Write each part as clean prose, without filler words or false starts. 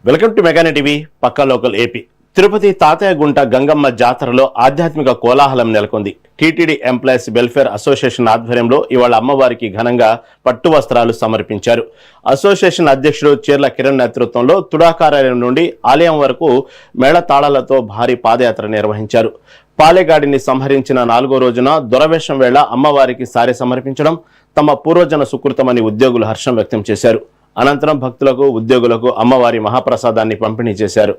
Welcome to మెగానే TV పక్కా local AP. Tirupati Tatayyagunta Gangamma జాతరలో ఆధ్యాత్మిక కోలాహలం నెలకొంది. టీటీడీ ఎంప్లాయీస్ వెల్ఫేర్ అసోసియేషన్ ఆధ్వర్యంలో ఇవాళ అమ్మవారికి ఘనంగా పట్టు వస్త్రాలు సమర్పించారు. అసోసియేషన్ అధ్యక్షుడు చీర్ల కిరణ్ నేతృత్వంలో తుడాకారాలయం నుండి ఆలయం వరకు మేళతాళాలతో భారీ పాదయాత్ర నిర్వహించారు. పాలెగాడిని సంహరించిన 4వ రోజున దొరవేషం వేళ అమ్మవారికి సారె సమర్పించడం తమ పూర్వజన సుకృతమని ఉద్యోగులు హర్షం వ్యక్తం చేశారు. అనంతరం భక్తులకు ఉద్యోగులకు అమ్మవారి మహాప్రసాదాన్ని పంపిణీ చేశారు.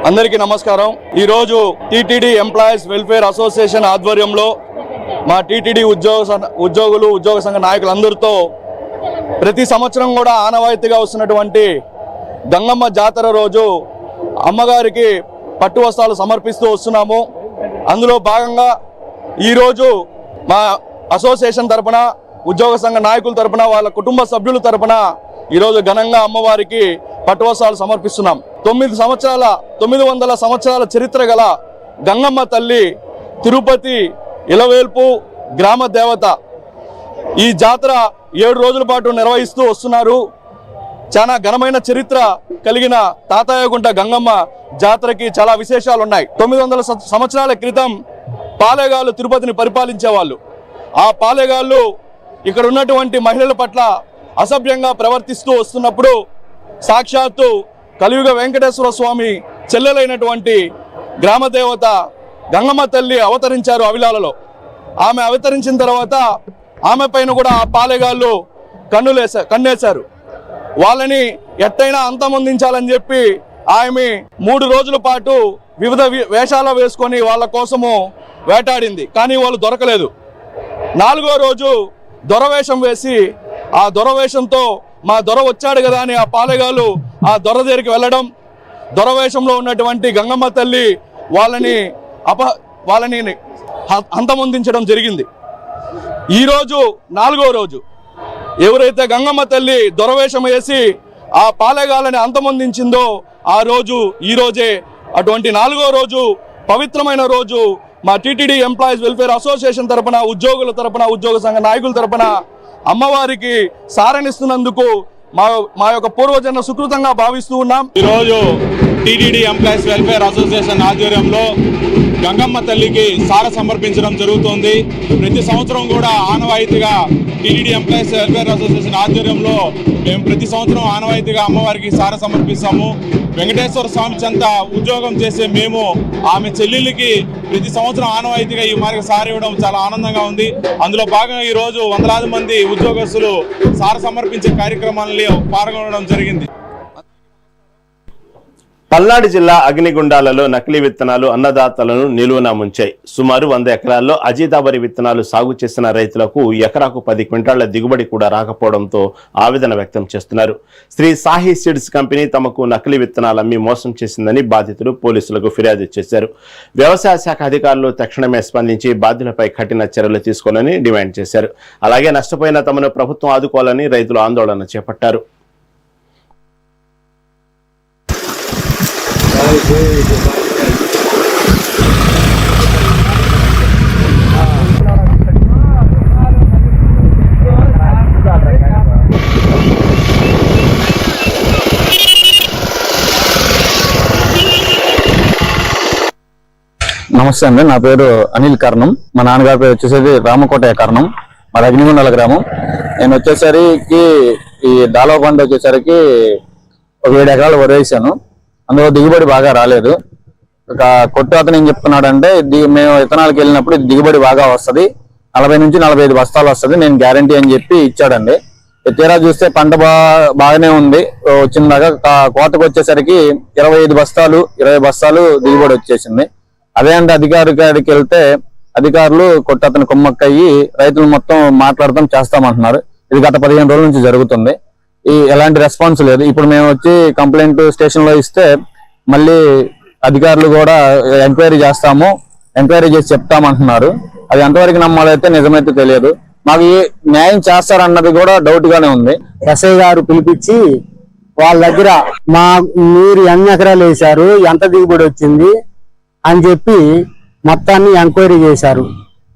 అందరికీ నమస్కారం. ఈరోజు టీటీడీ ఎంప్లాయీస్ వెల్ఫేర్ అసోసియేషన్ ఆధ్వర్యంలో మా టీటీడీ ఉద్యోగులు ఉద్యోగ సంఘ నాయకులందరితో ప్రతి సంవత్సరం కూడా ఆనవాయితీగా వస్తున్నటువంటి గంగమ్మ జాతర రోజు అమ్మగారికి పట్టు వస్త్రాలు సమర్పిస్తూ వస్తున్నాము. అందులో భాగంగా ఈరోజు మా అసోసియేషన్ తరపున ఉద్యోగ సంఘ నాయకుల తరపున వాళ్ళ కుటుంబ సభ్యుల తరపున ఈరోజు ఘనంగా అమ్మవారికి పట్టు వస్త్రాలు సమర్పిస్తున్నాం. 900 సంవత్సరాల చరిత్ర గల గంగమ్మ తల్లి తిరుపతి ఇలవేల్పు గ్రామ దేవత. ఈ జాతర 7 రోజుల పాటు నిర్వహిస్తూ వస్తున్నారు. చాలా ఘనమైన చరిత్ర కలిగిన తాతయ్యగుంట గంగమ్మ జాతరకి చాలా విశేషాలు ఉన్నాయి. 900 సంవత్సరాల క్రితం పాలెగాళ్ళు తిరుపతిని పరిపాలించేవాళ్ళు. ఆ పాలెగాళ్ళు ఇక్కడ ఉన్నటువంటి మహిళల పట్ల అసభ్యంగా ప్రవర్తిస్తూ వస్తున్నప్పుడు సాక్షాత్తు కలియుగ వెంకటేశ్వర స్వామి చెల్లెలైనటువంటి గ్రామదేవత గంగమ్మ తల్లి అవతరించారు అవిలాలలో. ఆమె అవతరించిన తర్వాత ఆమె పైన కూడా ఆ పాలెగాళ్ళు కన్నేశారు. వాళ్ళని ఎట్టయినా అంతమొందించాలని చెప్పి ఆమె 3 రోజుల పాటు వివిధ వేషాలు వేసుకొని వాళ్ళ కోసము వేటాడింది. కానీ వాళ్ళు దొరకలేదు. 4వ రోజు దొరవేషం వేసి ఆ దొరవేషంతో మా దొర వచ్చాడు కదా అని ఆ పాలెగాళ్ళు ఆ దొర దగ్గరికి వెళ్ళడం, దొరవేషంలో ఉన్నటువంటి గంగమ్మ తల్లి వాళ్ళని అంతమొందించడం జరిగింది. ఈరోజు 4వ రోజు ఎవరైతే గంగమ్మ తల్లి దొరవేషం వేసి ఆ పాలెగాళ్ళని అంతమొందించిందో ఆ రోజు ఈరోజే. అటువంటి 4వ రోజు పవిత్రమైన రోజు మా టీటీడీ ఎంప్లాయీస్ వెల్ఫేర్ అసోసియేషన్ తరపున ఉద్యోగుల తరపున ఉద్యోగ సంఘ నాయకుల తరపున అమ్మవారికి సారణిస్తున్నందుకు మా యొక్క పూర్వజన్మ సుకృతంగా భావిస్తూ ఉన్నాం. ఈరోజు టీటీడీ ఎంప్లాయీస్ వెల్ఫేర్ అసోసియేషన్ ఆధ్వర్యంలో గంగమ్మ తల్లికి సార సమర్పించడం జరుగుతుంది. ప్రతి సంవత్సరం కూడా ఆనవాయితీగా టీటీడీ ఎంప్లాయీస్ వెల్ఫేర్ అసోసియేషన్ ఆధ్వర్యంలో మేము ప్రతి సంవత్సరం ఆనవాయితీగా అమ్మవారికి సార సమర్పిస్తాము. వెంకటేశ్వర స్వామి చెంత ఉద్యోగం చేసే మేము ఆమె చెల్లెళ్ళకి ప్రతి సంవత్సరం ఆనవాయితీగా ఈ మార్గ సార ఇవ్వడం చాలా ఆనందంగా ఉంది. అందులో భాగంగా ఈరోజు వందలాది మంది ఉద్యోగస్తులు సార సమర్పించే కార్యక్రమాల్లో పాల్గొనడం జరిగింది. పల్నాడు జిల్లా అగ్నిగుండాలలో నకిలీ విత్తనాలు అన్నదాతలను నిలువున ముంచాయి. సుమారు 100 ఎకరాల్లో అజీతాబరి విత్తనాలు సాగు చేసిన రైతులకు ఎకరాకు 10 క్వింటాళ్ల దిగుబడి కూడా రాకపోవడంతో ఆవేదన వ్యక్తం చేస్తున్నారు. శ్రీ సాహి సీడ్స్ కంపెనీ తమకు నకిలీ విత్తనాలు అమ్మి మోసం చేసిందని బాధితులు పోలీసులకు ఫిర్యాదు చేశారు. వ్యవసాయ శాఖ అధికారులు తక్షణమే స్పందించి బాధ్యులపై కఠిన చర్యలు తీసుకోవాలని డిమాండ్ చేశారు. అలాగే నష్టపోయిన తమను ప్రభుత్వం ఆదుకోవాలని రైతులు ఆందోళన చేపట్టారు. నమస్తే అండి, నా పేరు అనిల్ కారణం. మా నాన్నగారి పేరు వచ్చేసరికి రామకోటయ్య కారణం. మా అగ్నిగుండాల గ్రామం. నేను వచ్చేసరికి ఈ దాలో పంట వచ్చేసరికి ఒక 7 ఎకరాలు వరి వేసాను. అందులో దిగుబడి బాగా రాలేదు. ఒక కొట్టు అతను ఏం చెప్తున్నాడంటే మేము విత్తనాలకు వెళ్ళినప్పుడు దిగుబడి బాగా వస్తుంది, 40 నుంచి 45 బస్తాలు వస్తుంది, నేను గ్యారంటీ అని చెప్పి ఇచ్చాడండి. తీరా చూస్తే పంట బాగానే ఉంది. వచ్చిందాక కోతకు వచ్చేసరికి 25 బస్తాలు 20 బస్తాలు దిగుబడి వచ్చేసింది. అదే అంటే అధికారి కాడికి వెళ్తే అధికారులు కొట్టతను కుమ్మక్కయ్యి రైతులు మొత్తం మాట్లాడతాం చేస్తామంటున్నారు. ఇది గత 15 రోజుల నుంచి జరుగుతుంది. ఎలాంటి రెస్పాన్స్ లేదు. ఇప్పుడు మేము వచ్చి కంప్లైంట్ స్టేషన్ లో ఇస్తే మళ్ళీ అధికారులు కూడా ఎంక్వైరీ చేస్తాము, ఎంక్వైరీ చేసి చెప్తామంటున్నారు. అది ఎంతవరకు నమ్మాలైతే నిజమైతే తెలియదు. మాకు న్యాయం చేస్తారన్నది కూడా డౌట్ గానే ఉంది. ఎస్ఐ గారు పిలిపించి వాళ్ళ దగ్గర మీరు ఎన్ని ఎకరాలు వేశారు, ఎంత దిగుబడి వచ్చింది అని చెప్పి మొత్తాన్ని ఎంక్వైరీ చేశారు,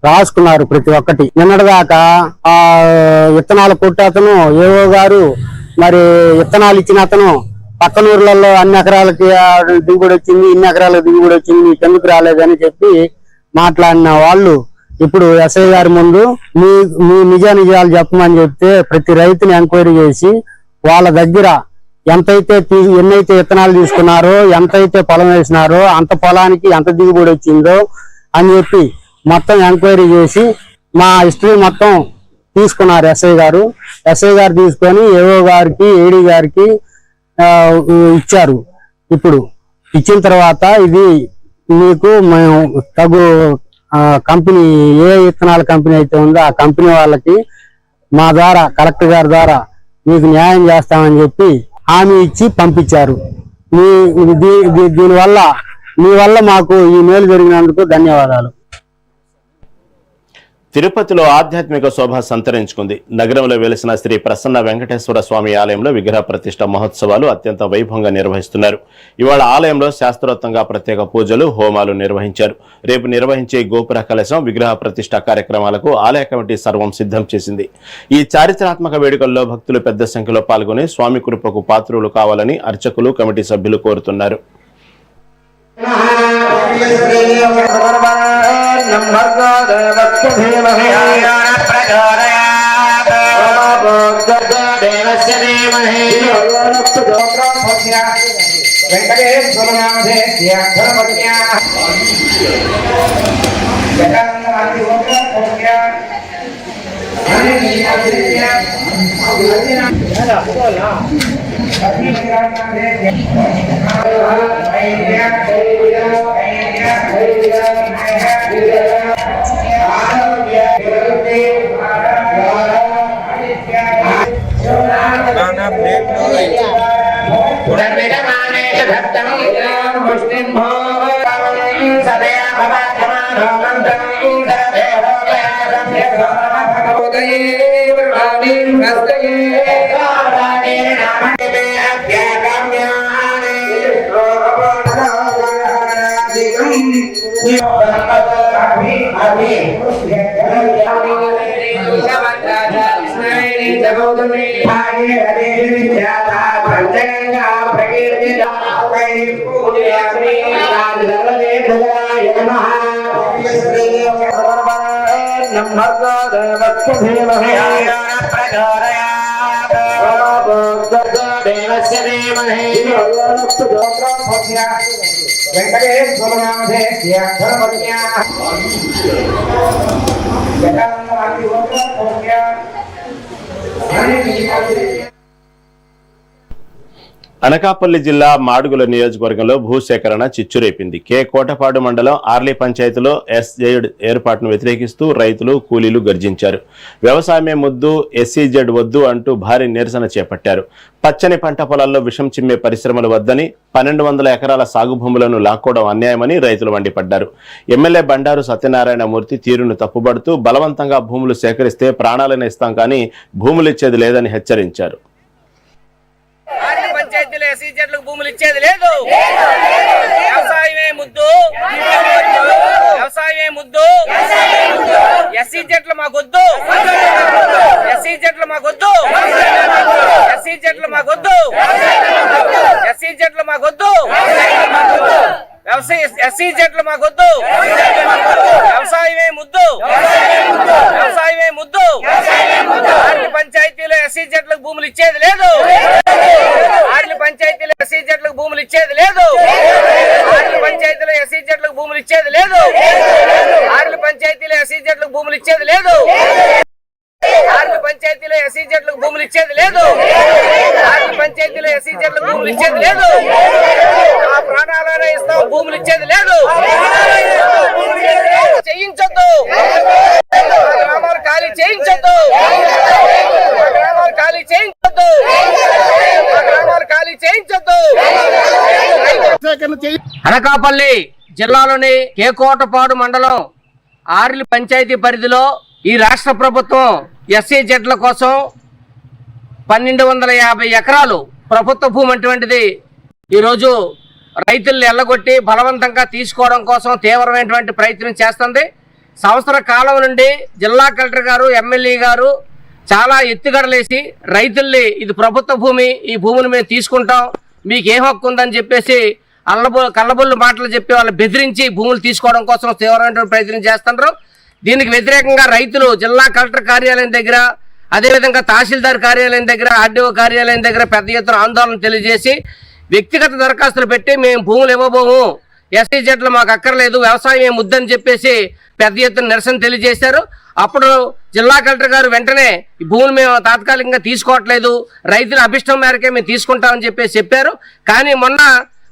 రాసుకున్నారు ప్రతి ఒక్కటి. నిన్నటిదాకా ఆ విత్తనాల కొట్టు అతను ఏవో గారు మరి విత్తనాలు ఇచ్చిన అతను పక్కన ఊర్లలో అన్ని ఎకరాలకి దిగుబడి వచ్చింది, ఇన్ని ఎకరాలకు దిగుబడి వచ్చింది, మీకు ఎందుకు రాలేదని చెప్పి మాట్లాడిన వాళ్ళు ఇప్పుడు ఎస్ఐ గారి ముందు మీ నిజాలు చెప్పమని చెప్తే ప్రతి రైతుని ఎంక్వైరీ చేసి వాళ్ళ దగ్గర ఎన్నైతే విత్తనాలు తీసుకున్నారో, ఎంతైతే పొలం వేసినారో అంత పొలానికి ఎంత దిగుబడి వచ్చిందో అని చెప్పి మొత్తం ఎంక్వైరీ చేసి మా హిస్టరీ మొత్తం తీసుకున్నారు ఎస్ఐ గారు. ఎస్ఐ గారు తీసుకొని ఏఓ గారికి ఏడీ గారికి ఇచ్చారు. ఇప్పుడు ఇచ్చిన తర్వాత ఇది మీకు మేము తగు కంపెనీ ఏ విత్తనాల కంపెనీ అయితే ఉందో ఆ కంపెనీ వాళ్ళకి మా ద్వారా కలెక్టర్ గారి ద్వారా మీకు న్యాయం చేస్తామని చెప్పి హామీ ఇచ్చి పంపించారు. దీనివల్ల మీ వల్ల మాకు ఈ మేలు జరిగినందుకు ధన్యవాదాలు. తిరుపతిలో ఆధ్యాత్మిక శోభ సంతరించుకుంది. నగరంలో వెలిసిన శ్రీ ప్రసన్న వెంకటేశ్వర స్వామి ఆలయంలో విగ్రహ ప్రతిష్ఠ మహోత్సవాలు అత్యంత వైభవంగా నిర్వహిస్తున్నారు. ఇవాళ ఆలయంలో శాస్త్రోక్తంగా ప్రత్యేక పూజలు, హోమాలు నిర్వహించారు. రేపు నిర్వహించే గోపుర కలశం, విగ్రహ ప్రతిష్ఠ కార్యక్రమాలకు ఆలయ కమిటీ సర్వం సిద్ధం చేసింది. ఈ చారిత్రాత్మక వేడుకల్లో భక్తులు పెద్ద సంఖ్యలో పాల్గొని స్వామి కృపకు పాత్రులు కావాలని అర్చకులు, కమిటీ సభ్యులు కోరుతున్నారు. అనకాపల్లి జిల్లా మాడుగుల నియోజకవర్గంలో భూసేకరణ చిచ్చురేపింది. కోటపాడు మండలం ఆర్లీ పంచాయతీలో ఎస్జెడ్ ఏర్పాటును వ్యతిరేకిస్తూ రైతులు, కూలీలు గర్జించారు. వ్యవసాయమే ముద్దు, ఎస్సీజెడ్ వద్దు అంటూ భారీ నిరసన చేపట్టారు. పచ్చని పంట పొలాల్లో విషం చిమ్మే పరిశ్రమలు వద్దని, 1200 ఎకరాల సాగు భూములను లాక్కోవడం అన్యాయమని రైతులు మండిపడ్డారు. ఎమ్మెల్యే బండారు సత్యనారాయణమూర్తి తీరును తప్పుబడుతూ బలవంతంగా భూములు సేకరిస్తే ప్రాణాలను ఇస్తాం కానీ భూములు ఇచ్చేది లేదని హెచ్చరించారు. భూములు ఇచ్చేది లేదు. వ్యవసాయమే ముద్దు, వ్యవసాయమే ముద్దు. ఎస్సీ జెట్లు మాకొద్దు, ఎస్సీ జెట్లు మాకొద్దు, ఎస్సీ జెట్లు మాకొద్దు, ఎస్సీ జెట్లు మాకొద్దు. ఎస్సీ జెడ్లు మాకొద్దు, వ్యవసాయమే ముద్దు, వ్యవసాయమే ముద్దు. ఆర్లి పంచాయతీలో ఎస్సీ జెడ్లకు భూములు ఇచ్చేది లేదు, ఆర్లి పంచాయతీలో ఎస్సీ జెడ్లకు భూములు ఇచ్చేది లేదు, ఆర్లి పంచాయతీలో ఎస్సీ జెడ్లకు భూములు ఇచ్చేది లేదు, ఆర్లి పంచాయతీలో ఎస్సీ జెడ్లకు భూములు ఇచ్చేది లేదు, ఆర్లి పంచాయతీలో ఎస్సీ జెడ్లకు భూములు ఇచ్చేది లేదు, ఆర్లి పంచాయతీలో ఎస్సీ జెడ్లకు భూములు ఇచ్చేది లేదు. ఆ ప్రాణాలనే ఇస్తాం, భూములు ఇచ్చేది లేదు. చేయించొద్దు, గ్రామాలు ఖాళీ చేయించొద్దు, గ్రామాలు ఖాళీ చేయించొద్దు, గ్రామాలు ఖాళీ చేయించొద్దు. అనకాపల్లి జిల్లాలోని కేకోటపాడు మండలం ఆర్లి పంచాయతీ పరిధిలో ఈ రాష్ట్ర ప్రభుత్వం ఎస్సీ జెడ్ల కోసం 1250 ఎకరాలు ప్రభుత్వ భూమి అటువంటిది ఈరోజు రైతుల్ని ఎల్లగొట్టి బలవంతంగా తీసుకోవడం కోసం తీవ్రమైనటువంటి ప్రయత్నం చేస్తుంది. సంవత్సర కాలం నుండి జిల్లా కలెక్టర్ గారు, ఎమ్మెల్యే గారు చాలా ఎత్తుగడలేసి రైతుల్ని ఇది ప్రభుత్వ భూమి, ఈ భూమిని మేము తీసుకుంటాం, మీకు ఏ హక్కు ఉందని చెప్పేసి కళ్ళబొల్లు మాటలు చెప్పి వాళ్ళు బెదిరించి భూములు తీసుకోవడం కోసం తీవ్రమైనటువంటి ప్రయత్నం చేస్తున్నారు. దీనికి వ్యతిరేకంగా రైతులు జిల్లా కలెక్టర్ కార్యాలయం దగ్గర, అదేవిధంగా తహసీల్దార్ కార్యాలయం దగ్గర, ఆర్డీఓ కార్యాలయం దగ్గర పెద్ద ఎత్తున ఆందోళన తెలియజేసి వ్యక్తిగత దరఖాస్తులు పెట్టి మేము భూములు ఇవ్వబోము, ఎస్సీ జెడ్లు మాకు అక్కర్లేదు, వ్యవసాయం ముద్దని చెప్పేసి పెద్ద ఎత్తున నిరసన తెలియజేశారు. అప్పుడు జిల్లా కలెక్టర్ గారు వెంటనే ఈ భూములు మేము తాత్కాలికంగా తీసుకోవట్లేదు, రైతుల అభిష్టం మేరకే మేము తీసుకుంటామని చెప్పేసి చెప్పారు. కానీ మొన్న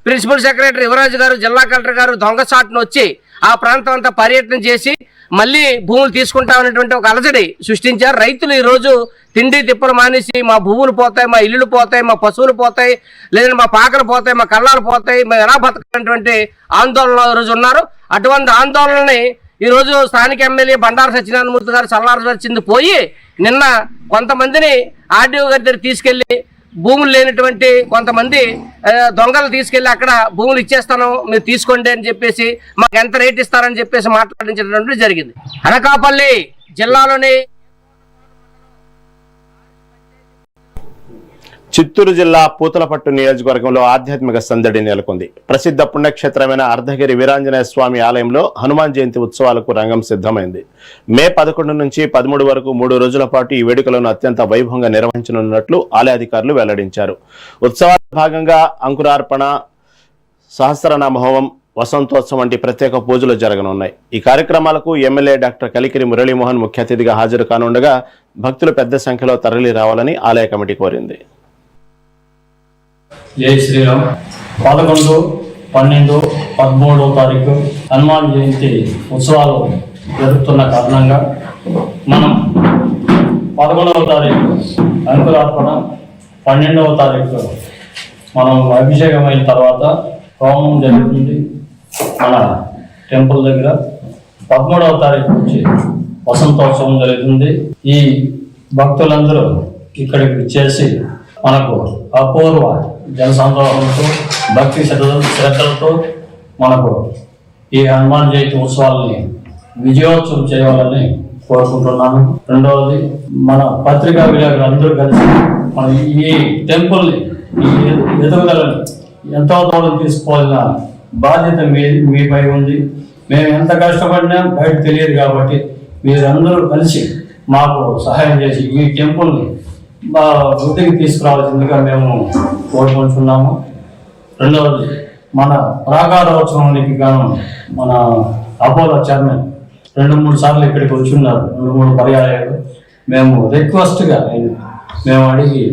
ప్రిన్సిపల్ సెక్రటరీ యువరాజు గారు, జిల్లా కలెక్టర్ గారు దొంగసాటును వచ్చి ఆ ప్రాంతం అంతా పర్యటన చేసి మళ్ళీ భూములు తీసుకుంటామనేటువంటి ఒక అలజడి సృష్టించారు. రైతులు ఈరోజు తిండి తిప్పలు మానేసి మా భూములు పోతాయి, మా ఇల్లులు పోతాయి, మా పశువులు పోతాయి, లేదంటే మా పాకలు పోతాయి, మా కళ్ళాలు పోతాయి, మేము ఎలా బతకాలనేటువంటి ఆందోళన ఈరోజు ఉన్నారు. అటువంటి ఆందోళనని ఈరోజు స్థానిక ఎమ్మెల్యే బండారు సత్యనారాయణమూర్తి గారు చల్లారచింది పోయి నిన్న కొంతమందిని ఆర్డీఓ గారి దగ్గర తీసుకెళ్లి భూములు లేనటువంటి కొంతమంది దొంగలు తీసుకెళ్లి అక్కడ భూములు ఇచ్చేస్తాను మీరు తీసుకోండి అని చెప్పేసి మాకు ఎంత రేట్ ఇస్తారని చెప్పేసి మాట్లాడించడం జరిగింది. అనకాపల్లి జిల్లాలోని చిత్తూరు జిల్లా పూతలపట్టు నియోజకవర్గంలో ఆధ్యాత్మిక సందడి నెలకొంది. ప్రసిద్ధ పుణ్యక్షేత్రమైన అర్ధగిరి వీరాంజనేయ స్వామి ఆలయంలో హనుమాన్ జయంతి ఉత్సవాలకు రంగం సిద్ధమైంది. మే 11 నుంచి 13 వరకు 3 రోజుల పాటు ఈ వేడుకలను అత్యంత వైభవంగా నిర్వహించనున్నట్లు ఆలయ అధికారులు వెల్లడించారు. ఉత్సవాల భాగంగా అంకురార్పణ, సహస్రనామ హోమం, వసంతోత్సవం వంటి ప్రత్యేక పూజలు జరగనున్నాయి. ఈ కార్యక్రమాలకు ఎమ్మెల్యే డాక్టర్ కలికిరి మురళీమోహన్ ముఖ్య అతిథిగా హాజరు కానుండగా భక్తులు పెద్ద సంఖ్యలో తరలి రావాలని ఆలయ కమిటీ కోరింది. జై శ్రీరామ్. 11, 12, 13వ తారీఖు హనుమాన్ జయంతి ఉత్సవాలు జరుగుతున్న కారణంగా మనం 11వ తారీఖు అంకురార్పణ, 12వ తారీఖు మనం అభిషేకం అయిన తర్వాత హోమం జరుగుతుంది మన టెంపుల్ దగ్గర. 13వ తారీఖు నుంచి వసంతోత్సవం జరుగుతుంది. ఈ భక్తులందరూ ఇక్కడికి వచ్చేసి మనకు అపూర్వ జనసందోహంతో భక్తి శ్రద్ధలతో మనకు ఈ హనుమాన్ జయంతి ఉత్సవాలని విజయోత్సవం చేయాలని కోరుకుంటున్నాను. రెండవది, మన పత్రికా విలేకరులు అందరూ కలిసి మన ఈ టెంపుల్ని, ఈ ఎదుగుదలని ఎంతో దూరం తీసుకోవాల్సిన బాధ్యత మీపై ఉంది. మేము ఎంత కష్టపడినా బయట తెలియదు కాబట్టి మీరందరూ కలిసి మాకు సహాయం చేసి ఈ టెంపుల్ని మా వృద్ధికి తీసుకురావాల్సిందిగా మేము కోరుకుంటున్నాము. రెండవది, మన ప్రాకారోత్సవానికి గాను మన అపోలో చైర్మన్ 2-3 సార్లు ఇక్కడికి వచ్చి ఉన్నారు, 2-3 పర్యాయాలు. మేము రిక్వెస్ట్గా మేము అడిగి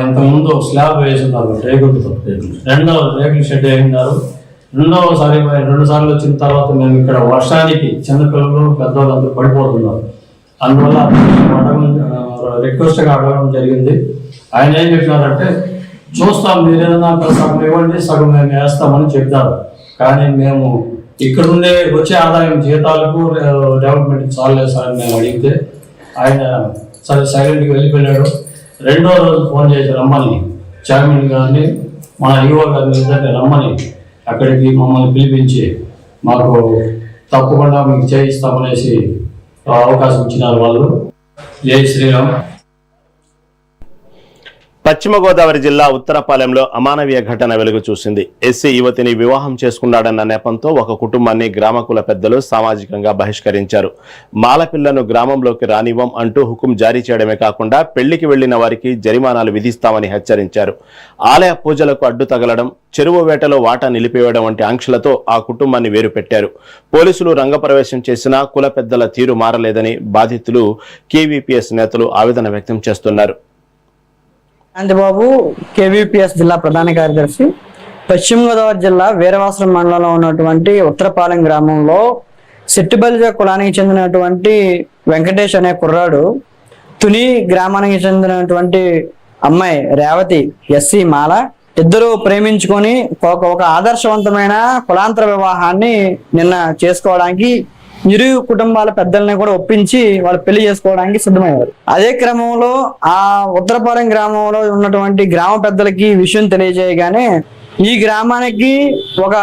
ఇంతకుముందు స్లాబ్ వేస్తున్నారు రేగులతో, రెండవది రేకుల షెడ్ వేసినారు. 2 సార్లు వచ్చిన తర్వాత మేము ఇక్కడ వర్షానికి చిన్నపిల్లలు పెద్దవాళ్ళు అందరూ పడిపోతున్నారు. అందువల్ల రిక్వెస్ట్గా అడగడం జరిగింది. ఆయన ఏం చెప్పినారంటే, చూస్తాం మీరు ఏదైనా సగం ఇవ్వండి, సగం మేము వేస్తామని చెప్తారు. కానీ మేము ఇక్కడ ఉండే వచ్చే ఆదాయం జీతాలకు డెవలప్మెంట్ చాలేదు సార్ మేము అడిగితే ఆయన సరే సైలెంట్గా వెళ్ళిపోయాడు. 2వ రోజు ఫోన్ చేసి రమ్మని చైర్మన్ గారిని, మన యువ గారిని ఇద్దరిని రమ్మని అక్కడికి మమ్మల్ని పిలిపించి మాకు తప్పకుండా మీకు చేయిస్తామనేసి అవకాశం ఇచ్చినారు వాళ్ళు. జై శ్రీరామ్. పశ్చిమ గోదావరి జిల్లా ఉత్తరపాలెంలో అమానవీయ ఘటన వెలుగు చూసింది. ఎస్సీ యువతిని వివాహం చేసుకున్నాడన్న నెపంతో ఒక కుటుంబాన్ని గ్రామకుల పెద్దలు సామాజికంగా బహిష్కరించారు. మాలపిల్లను గ్రామంలోకి రానివ్వం అంటూ హుకుం జారీ చేయడమే కాకుండా పెళ్లికి వెళ్లిన వారికి జరిమానాలు విధిస్తామని హెచ్చరించారు. ఆలయ పూజలకు అడ్డు తగలడం, చెరువు వేటలో వాటా నిలిపివేయడం వంటి ఆంక్షలతో ఆ కుటుంబాన్ని వేరు పెట్టారు. పోలీసులు రంగప్రవేశం చేసినా కుల పెద్దల తీరు మారలేదని బాధితులు, కేవీపీఎస్ నేతలు ఆవేదన వ్యక్తం చేస్తున్నారు. బాబు, కేవీపీఎస్ జిల్లా ప్రధాన కార్యదర్శి. పశ్చిమ గోదావరి జిల్లా వీరవాసరం మండలంలో ఉన్నటువంటి ఉత్తరపాలెం గ్రామంలో సెట్టిబల్జ కులానికి చెందినటువంటి వెంకటేష్ అనే కుర్రాడు తుని గ్రామానికి చెందినటువంటి అమ్మాయి రేవతి ఎస్సీ మాల ఇద్దరు ప్రేమించుకొని ఒక ఆదర్శవంతమైన కులాంతర వివాహాన్ని నిన్న చేసుకోవడానికి ఇరు కుటుంబాల పెద్దల్ని కూడా ఒప్పించి వాళ్ళు పెళ్లి చేసుకోవడానికి సిద్ధమయ్యారు. అదే క్రమంలో ఆ ఉత్తరపాలెం గ్రామంలో ఉన్నటువంటి గ్రామ పెద్దలకి విషయం తెలియజేయగానే ఈ గ్రామానికి ఒక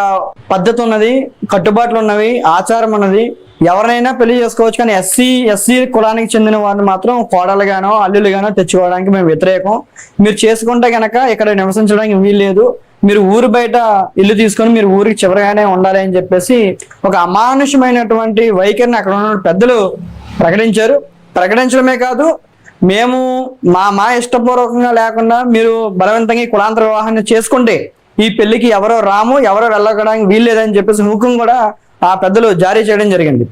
పద్ధతి ఉన్నది, కట్టుబాట్లు ఉన్నవి, ఆచారం ఉన్నది. ఎవరినైనా పెళ్లి చేసుకోవచ్చు, కానీ ఎస్సీ కులానికి చెందిన వారిని మాత్రం కోడలుగానో అల్లులుగానో తెచ్చుకోవడానికి మేము వ్యతిరేకం. మీరు చేసుకుంటే గనక ఇక్కడ నివసించడానికి వీల్లేదు, మీరు ఊరు బయట ఇల్లు తీసుకొని మీరు ఊరికి చివరిగానే ఉండాలి అని చెప్పేసి ఒక అమానుషమైనటువంటి వైఖరిని అక్కడ ఉన్న పెద్దలు ప్రకటించారు. ప్రకటించడమే కాదు, మేము మా ఇష్టపూర్వకంగా లేకుండా మీరు బలవంతంగా ఈ కులాంతర వివాహాన్ని చేసుకుంటే ఈ పెళ్లికి ఎవరో రాము, ఎవరో వెళ్ళడానికి వీల్లేదని చెప్పేసి హుకుం కూడా ఆ పెద్దలు జారీ చేయడం జరిగింది.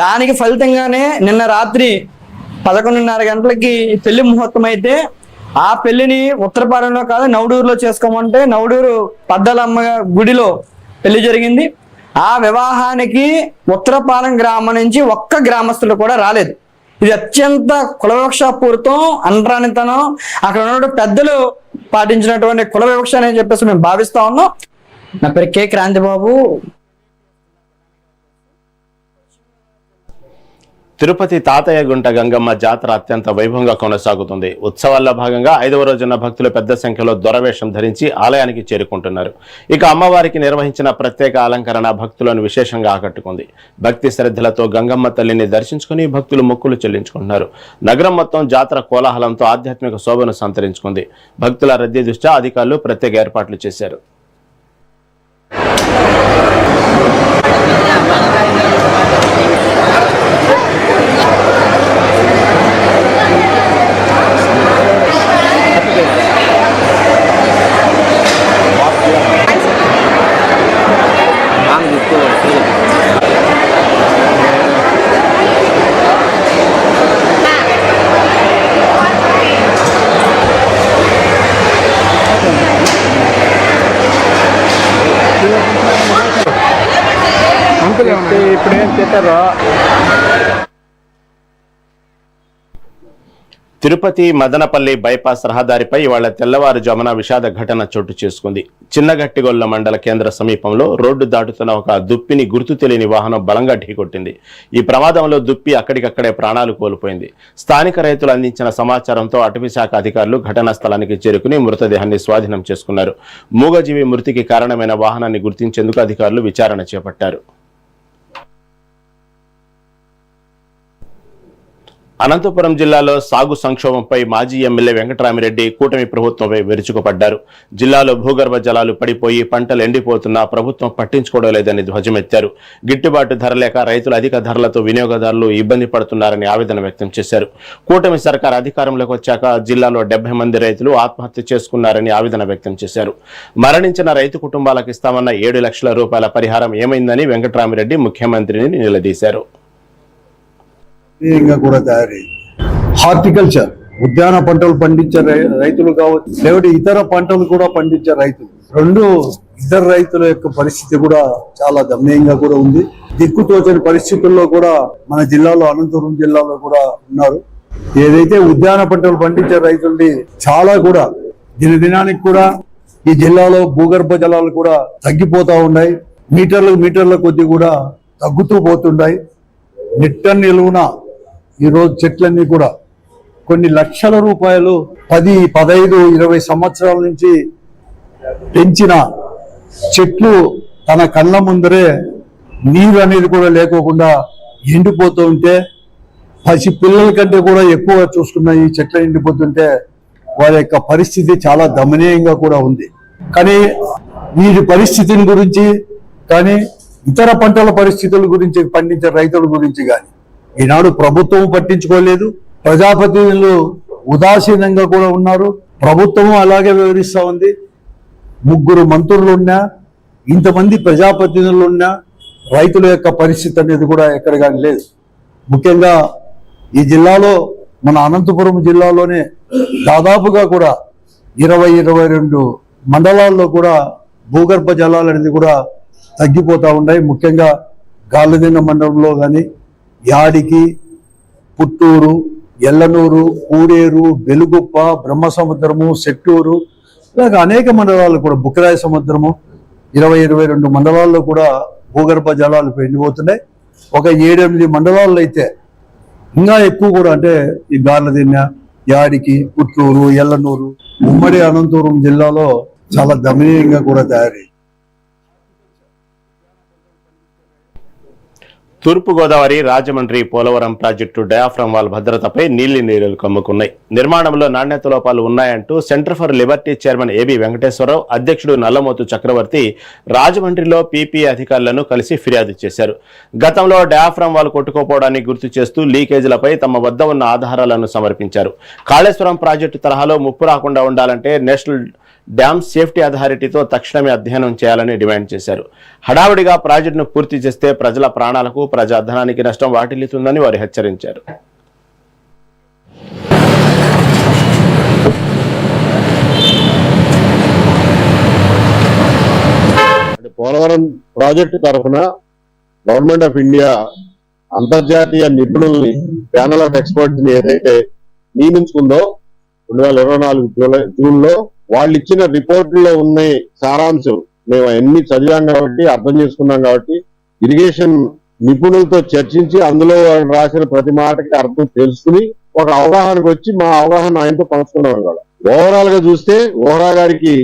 దానికి ఫలితంగానే నిన్న రాత్రి 11:30 గంటలకి పెళ్లి ముహూర్తం అయితే ఆ పెళ్లిని ఉత్తరపాలెంలో కాదు నవడూరులో చేసుకోమంటే నవడూరు పద్దలమ్మ గుడిలో పెళ్లి జరిగింది. ఆ వివాహానికి ఉత్తరపాలెం గ్రామం నుంచి ఒక్క గ్రామస్తులు కూడా రాలేదు. ఇది అత్యంత కులవివక్షపూరితం, అంటరానితనం, అక్కడ ఉన్న పెద్దలు పాటించినటువంటి కుల వివక్ష అని చెప్పేసి మేము భావిస్తా ఉన్నాం. నా పేరు కె క్రాంతిబాబు. తిరుపతి తాతయ్యగుంట గంగమ్మ జాతర అత్యంత వైభవంగా కొనసాగుతుంది. ఉత్సవాల్లో భాగంగా 5వ రోజున భక్తులు పెద్ద సంఖ్యలో దొరవేషం ధరించి ఆలయానికి చేరుకుంటున్నారు. ఇక అమ్మవారికి నిర్వహించిన ప్రత్యేక అలంకరణ భక్తులను విశేషంగా ఆకట్టుకుంది. భక్తి శ్రద్ధలతో గంగమ్మ తల్లిని దర్శించుకుని భక్తులు మొక్కులు చెల్లించుకుంటున్నారు. నగరం మొత్తం జాతర కోలాహలంతో ఆధ్యాత్మిక శోభను సంతరించుకుంది. భక్తుల రద్దీ దృష్ట్యా అధికారులు ప్రత్యేక ఏర్పాట్లు చేశారు. తిరుపతి మదనపల్లి బైపాస్ రహదారిపై ఇవాళ తెల్లవారుజామున విషాద ఘటన చోటు చేసుకుంది. చిన్నగట్టిగొల్ల మండల కేంద్ర సమీపంలో రోడ్డు దాటుతున్న ఒక దుప్పిని గుర్తు తెలియని వాహనం బలంగా ఢీకొట్టింది. ఈ ప్రమాదంలో దుప్పి అక్కడికక్కడే ప్రాణాలు కోల్పోయింది. స్థానిక రైతులు అందించిన సమాచారంతో అటవీశాఖ అధికారులు ఘటనా స్థలానికి చేరుకుని మృతదేహాన్ని స్వాధీనం చేసుకున్నారు. మూగజీవి మృతికి కారణమైన వాహనాన్ని గుర్తించేందుకు అధికారులు విచారణ చేపట్టారు. అనంతపురం జిల్లాలో సాగు సంక్షోభంపై మాజీ ఎమ్మెల్యే వెంకటరామిరెడ్డి కూటమి ప్రభుత్వంపై విరుచుకుపడ్డారు. జిల్లాలో భూగర్భ జలాలు పడిపోయి పంటలు ఎండిపోతున్నా ప్రభుత్వం పట్టించుకోవడం లేదని ధ్వజమెత్తారు. గిట్టుబాటు ధర లేక రైతులు అధిక ధరలతో వినియోగదారులు ఇబ్బంది పడుతున్నారని ఆవేదన వ్యక్తం చేశారు. కూటమి సర్కార్ అధికారంలోకి వచ్చాక జిల్లాలో 70 మంది రైతులు ఆత్మహత్య చేసుకున్నారని ఆవేదన వ్యక్తం చేశారు. మరణించిన రైతు కుటుంబాలకు ఇస్తామన్న 7 లక్షల రూపాయల పరిహారం ఏమైందని వెంకటరామిరెడ్డి ముఖ్యమంత్రిని నిలదీశారు. కూడా తయారీ హార్టికల్చర్ ఉద్యాన పంటలు పండించే రైతులు కావచ్చు, లేకపోతే ఇతర పంటలు కూడా పండించే రైతులు, ఇద్దరు రైతుల యొక్క పరిస్థితి కూడా చాలా దయనీయంగా కూడా ఉంది. దిక్కుతోచని పరిస్థితుల్లో కూడా మన జిల్లాలో, అనంతపురం జిల్లాలో కూడా ఉన్నారు. ఏదైతే ఉద్యాన పంటలు పండించే రైతుల్ని చాలా కూడా దినదినానికి కూడా ఈ జిల్లాలో భూగర్భ జలాలు కూడా తగ్గిపోతా ఉన్నాయి. మీటర్ల కొద్ది కూడా తగ్గుతూ పోతున్నాయి. నిట్ట నిలువున ఈరోజు చెట్లన్నీ కూడా కొన్ని లక్షల రూపాయలు 10, 15, 20 సంవత్సరాల నుంచి పెంచిన చెట్లు తన కళ్ళ ముందరే నీరు అనేది కూడా లేకోకుండా ఎండిపోతూ ఉంటే, పసి పిల్లల కంటే కూడా ఎక్కువ చూసుకున్న ఈ చెట్లు ఎండిపోతుంటే వారి యొక్క పరిస్థితి చాలా దమనీయంగా కూడా ఉంది. కానీ వీరి పరిస్థితిని గురించి కానీ ఇతర పంటల పరిస్థితుల గురించి పండించే రైతుల గురించి కానీ ఈనాడు ప్రభుత్వం పట్టించుకోలేదు. ప్రజాప్రతినిధులు ఉదాసీనంగా కూడా ఉన్నారు. ప్రభుత్వం అలాగే వివరిస్తూ ఉంది. 3 మంత్రులు ఉన్నా, ఇంతమంది ప్రజాప్రతినిధులు ఉన్నా రైతుల యొక్క పరిస్థితి అనేది కూడా ఎక్కడ కానీ లేదు. ముఖ్యంగా ఈ జిల్లాలో మన అనంతపురం జిల్లాలోనే దాదాపుగా కూడా 22 మండలాల్లో కూడా భూగర్భ జలాలు అనేది కూడా తగ్గిపోతూ ఉన్నాయి. ముఖ్యంగా గాలిదిన్న మండలంలో కానీ యాడికి, పుత్తూరు, ఎల్లనూరు, కూడేరు, వెలుగుప్ప, బ్రహ్మసముద్రము, సెట్టూరు ఇలాగ అనేక మండలాలు కూడా బుక్కరాయ సముద్రము 22 మండలాల్లో కూడా భూగర్భ జలాలు పెరిగిపోతున్నాయి. ఒక 7-8 మండలాల్లో అయితే ఇంకా ఎక్కువ కూడా అంటే ఈ గార్లదిన్నె, యాడికి, పుత్తూరు, ఎల్లనూరు, ఉమ్మడి అనంతపురం జిల్లాలో చాలా దమనీయంగా కూడా తయారయ్యింది. Turpugodavari, Rajahmundry, Polavaram project diaphragm wall భద్రతపై నీళ్లు కమ్ముకున్నాయి. నిర్మాణంలో నాణ్యత లోపాలు ఉన్నాయంటూ centre for liberty chairman AB Venkateswararao, అధ్యక్షుడు నల్లమోతు చక్రవర్తి రాజమండ్రిలో పీపీఏ అధికారులను కలిసి ఫిర్యాదు చేశారు. గతంలో డయాఫ్రమ్ వాల్ కొట్టుకోపోవడాన్ని గుర్తు చేస్తూ లీకేజీలపై తమ వద్ద ఉన్న ఆధారాలను సమర్పించారు. కాళేశ్వరం ప్రాజెక్టు తరహాలో ముప్పు రాకుండా ఉండాలంటే నేషనల్ డ్యామ్ సేఫ్టీ అథారిటీతో తక్షణమే అధ్యయనం చేయాలని డిమాండ్ చేశారు. హడావుడిగా ప్రాజెక్టును పూర్తి చేస్తే ప్రజల ప్రాణాలకు, ప్రజాధనానికి నష్టం వాటిల్లుతుందని వారు హెచ్చరించారు. పోలవరం ప్రాజెక్టు తరఫున గవర్నమెంట్ ఆఫ్ ఇండియా అంతర్జాతీయ నిపుణుల్ని, ప్యానల్ ఆఫ్ ఎక్స్పర్ట్స్ ని ఏదైతే నియమించుకుందో 2024 జూన్లో వాళ్ళు ఇచ్చిన రిపోర్టుల్లో ఉన్న సారాంశం మేము అన్ని చదివాం కాబట్టి, అర్థం చేసుకున్నాం కాబట్టి ఇరిగేషన్ నిపుణులతో చర్చించి అందులో వాళ్ళు రాసిన ప్రతి మాటకి అర్థం తెలుసుకుని ఒక అవగాహనకు వచ్చి మా అవగాహన ఆయనతో పంచుకున్నాం. కూడా ఓవరాల్ గా చూస్తే ఓహరా గారికి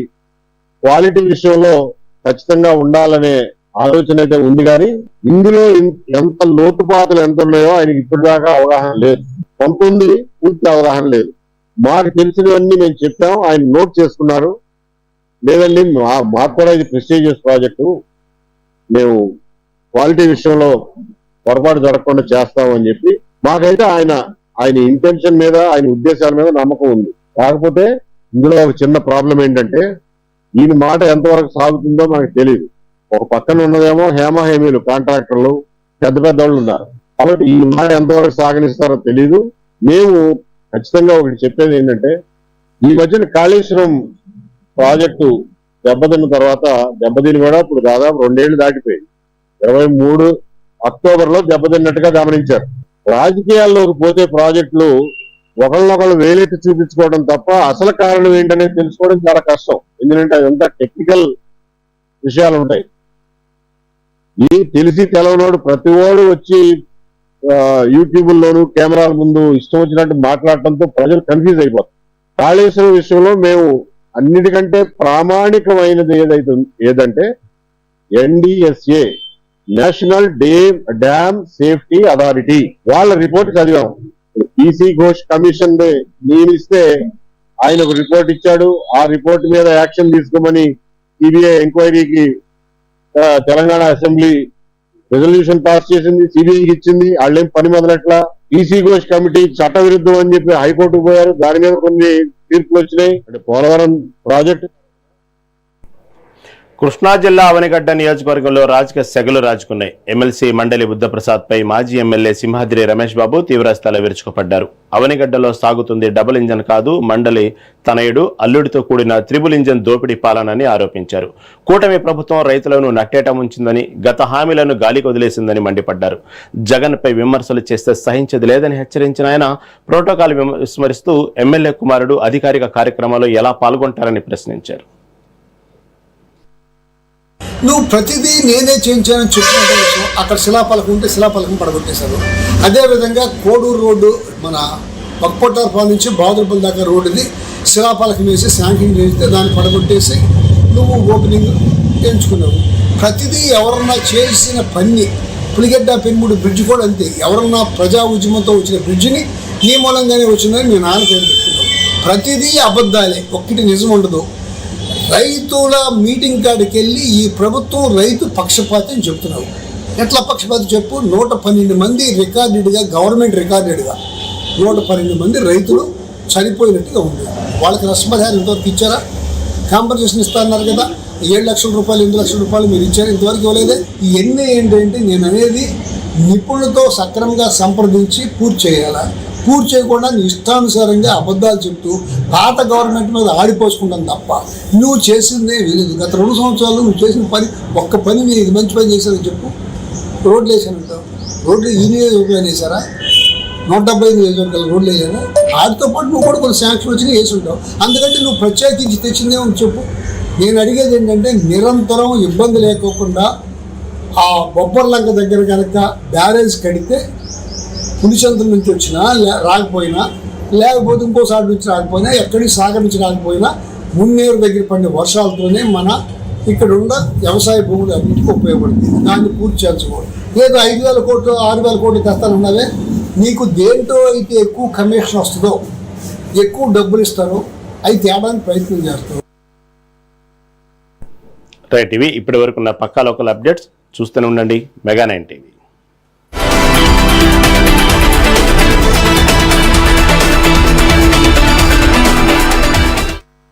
క్వాలిటీ విషయంలో ఖచ్చితంగా ఉండాలనే ఆలోచన అయితే ఉంది. కానీ ఇందులో ఎంత లోటుపాతులు ఎంత ఉన్నాయో ఆయనకి ఇప్పటిదాకా అవగాహన లేదు. కొంత ఉంది, పూర్తి అవగాహన లేదు. మాకు తెలిసినవన్నీ మేము చెప్పాం, ఆయన నోట్ చేసుకున్నారు. లేదండి మాకు కూడా ఇది ప్రెస్టీజియస్ ప్రాజెక్టు, మేము క్వాలిటీ విషయంలో పొరపాటు జరగకుండా చేస్తామని చెప్పి మాకైతే ఆయన ఇంటెన్షన్ మీద, ఆయన ఉద్దేశాల మీద నమ్మకం ఉంది. కాకపోతే ఇందులో ఒక చిన్న ప్రాబ్లం ఏంటంటే ఈయన మాట ఎంతవరకు సాగుతుందో మనకు తెలియదు. ఒక పక్కన ఉన్నదేమో హేమహేమీలు కాంట్రాక్టర్లు, పెద్ద వాళ్ళు ఉన్నారు. కాబట్టి ఈ మాట ఎంతవరకు సాగనిస్తారో తెలియదు. మేము ఖచ్చితంగా ఒకటి చెప్పేది ఏంటంటే ఈ మధ్యన కాళేశ్వరం ప్రాజెక్టు దెబ్బతిన్న తర్వాత, దెబ్బతిని కూడా ఇప్పుడు దాదాపు 2 ఏళ్లు దాటిపోయింది. 23 అక్టోబర్లో దెబ్బతిన్నట్టుగా గమనించారు. రాజకీయాల్లోకి పోతే ప్రాజెక్టులు ఒకళ్ళనొకళ్ళు వేలెత్తి చూపించుకోవడం తప్ప అసలు కారణం ఏంటనేది తెలుసుకోవడం చాలా కష్టం. ఎందుకంటే అదంతా టెక్నికల్ విషయాలు ఉంటాయి. ఈ తెలిసి తెలవనోడు ప్రతి ఓడు వచ్చి యూట్యూబ్లోను కెమెరాల ముందు ఇష్టం వచ్చినట్టు మాట్లాడటంతో ప్రజలు కన్ఫ్యూజ్ అయిపోతారు. కాళేశ్వరం విషయంలో మేము అన్నిటికంటే ప్రామాణికమైనది ఏదంటే NDSA, national dam safety authority వాళ్ళ రిపోర్ట్ చదివాం. PC ఘోష్ కమిషన్ నియమిస్తే ఆయన ఒక రిపోర్ట్ ఇచ్చాడు. ఆ రిపోర్ట్ మీద యాక్షన్ తీసుకోమని CBI ఎంక్వైరీకి తెలంగాణ అసెంబ్లీ రెజల్యూషన్ పాస్ చేసింది, సిబిఐకి ఇచ్చింది. వాళ్ళేం పని మొదలట్లా. PC ఘోష్ కమిటీ చట్టవిరుద్ధం అని చెప్పి హైకోర్టుకు పోయారు. దాని మీద కొన్ని తీర్పులు వచ్చినాయి. అంటే పోలవరం ప్రాజెక్టు కృష్ణా జిల్లా అవనిగడ్డ నియోజకవర్గంలో రాజకీయ సెగలు రాజుకున్నాయి. ఎమ్మెల్సీ మండలి బుద్ధప్రసాద్ పై మాజీ ఎమ్మెల్యే సింహాద్రి రమేష్ బాబు తీవ్రస్థాయిలో విరుచుకుపడ్డారు. అవనిగడ్డలో సాగుతుంది డబుల్ ఇంజన్ కాదు, మండలి తనయుడు అల్లుడితో కూడిన త్రిబుల్ ఇంజన్ దోపిడీ పాలనని ఆరోపించారు. కూటమి ప్రభుత్వం రైతులను నట్టేట ముంచిందని, గత హామీలను గాలికి వదిలేసిందని మండిపడ్డారు. జగన్పై విమర్శలు చేస్తే సహించేది లేదని హెచ్చరించిన ఆయన ప్రోటోకాల్ విస్మరిస్తూ ఎమ్మెల్యే కుమారుడు అధికారిక కార్యక్రమాల్లో ఎలా పాల్గొంటారని ప్రశ్నించారు. నువ్వు ప్రతిదీ నేనే చేయించానని చెప్పిన విషయం, అక్కడ శిలాపలకం ఉంటే శిలాపలకం పడగొట్టేశారు. అదేవిధంగా కోడూరు రోడ్డు మన పక్పొట్టారపాల నుంచి బాదురుపల్లి దాకా రోడ్డుది శిలాపలకం వేసి శాంక్షన్ చేస్తే దాన్ని పడగొట్టేసి నువ్వు ఓపెనింగ్ ఎంచుకున్నావు. ప్రతిదీ ఎవరన్నా చేసిన పని, పులిగడ్డ పెన్ముడి బ్రిడ్జ్ కూడా అంతే. ఎవరన్నా ప్రజా ఉద్యమంతో వచ్చిన బ్రిడ్జిని నీ మూలంగానే వచ్చిందని మీ నాన్న పేరు పెట్టుకున్నావు. ప్రతిదీ అబద్ధాలే, ఒక్కటి నిజం ఉండదు. రైతుల మీటింగ్ కాడికి వెళ్ళి ఈ ప్రభుత్వం రైతు పక్షపాతం చెప్తున్నావు. ఎట్లా పక్షపాతం చెప్పు? 112 మంది రికార్డెడ్గా, గవర్నమెంట్ రికార్డెడ్గా 112 మంది రైతులు చనిపోయినట్టుగా ఉంది. వాళ్ళకి నష్టపరిహారం ఇంతవరకు ఇచ్చారా? కాంపన్సేషన్ ఇస్తా అన్నారు కదా, 7 లక్షల రూపాయలు 8 లక్షల రూపాయలు మీరు ఇచ్చారు, ఇంతవరకు ఇవ్వలేదే. ఇవన్నీ ఏంటంటే నేను అనేది నిపుణులతో సక్రమంగా సంప్రదించి పూర్తి చేయాలా. పూర్తి చేయకుండా నీ ఇష్టానుసారంగా అబద్ధాలు చెప్తూ పాత గవర్నమెంట్ మీద ఆడిపోసుకుంటాను తప్ప నువ్వు చేసిందే వీలేదు. గత 2 సంవత్సరాలు నువ్వు చేసిన పని, ఒక్క పని నేను ఇది మంచి పని చేశానని చెప్పు. రోడ్లు వేసానంటావు, రోడ్లు ఈ నియోజకవర్గాలు వేసారా? 175 నియోజకవర్గాలు రోడ్లు వేసారా? వాటితో పాటు నువ్వు కూడా కొన్ని శాంక్షన్ వచ్చినా వేసి ఉంటావు. అందుకంటే నువ్వు ప్రత్యేకించి తెచ్చిందేమో చెప్పు. నేను అడిగేది ఏంటంటే నిరంతరం ఇబ్బంది లేకోకుండా ఆ బొబ్బర్లంక దగ్గర కనుక బ్యారేజ్ కడితే పులిచంద్ర నుంచి వచ్చినా రాకపోయినా, లేకపోతే ఇంకోసారి నుంచి రాకపోయినా, ఎక్కడికి సాగర్ నుంచి రాకపోయినా, మున్నేరు దగ్గర పడిన వర్షాలతోనే మన ఇక్కడ ఉన్న వ్యవసాయ భూములు అన్నింటికి ఉపయోగపడుతుంది. దాన్ని పూర్తి చేయించుకోవాలి. లేదు 5,000 కోట్లు 6,000 కోట్లు తెస్తానన్నావే, నీకు దేంట్లో అయితే ఎక్కువ కమిషన్ వస్తుందో, ఎక్కువ డబ్బులు ఇస్తారో అవి తేడానికి ప్రయత్నం చేస్తారు. రైట్, ఇవి ఇప్పటి వరకు ఉన్న పక్కా లోకల్ అప్డేట్స్. చూస్తూనే ఉండండి మెగా 9 టీవీ.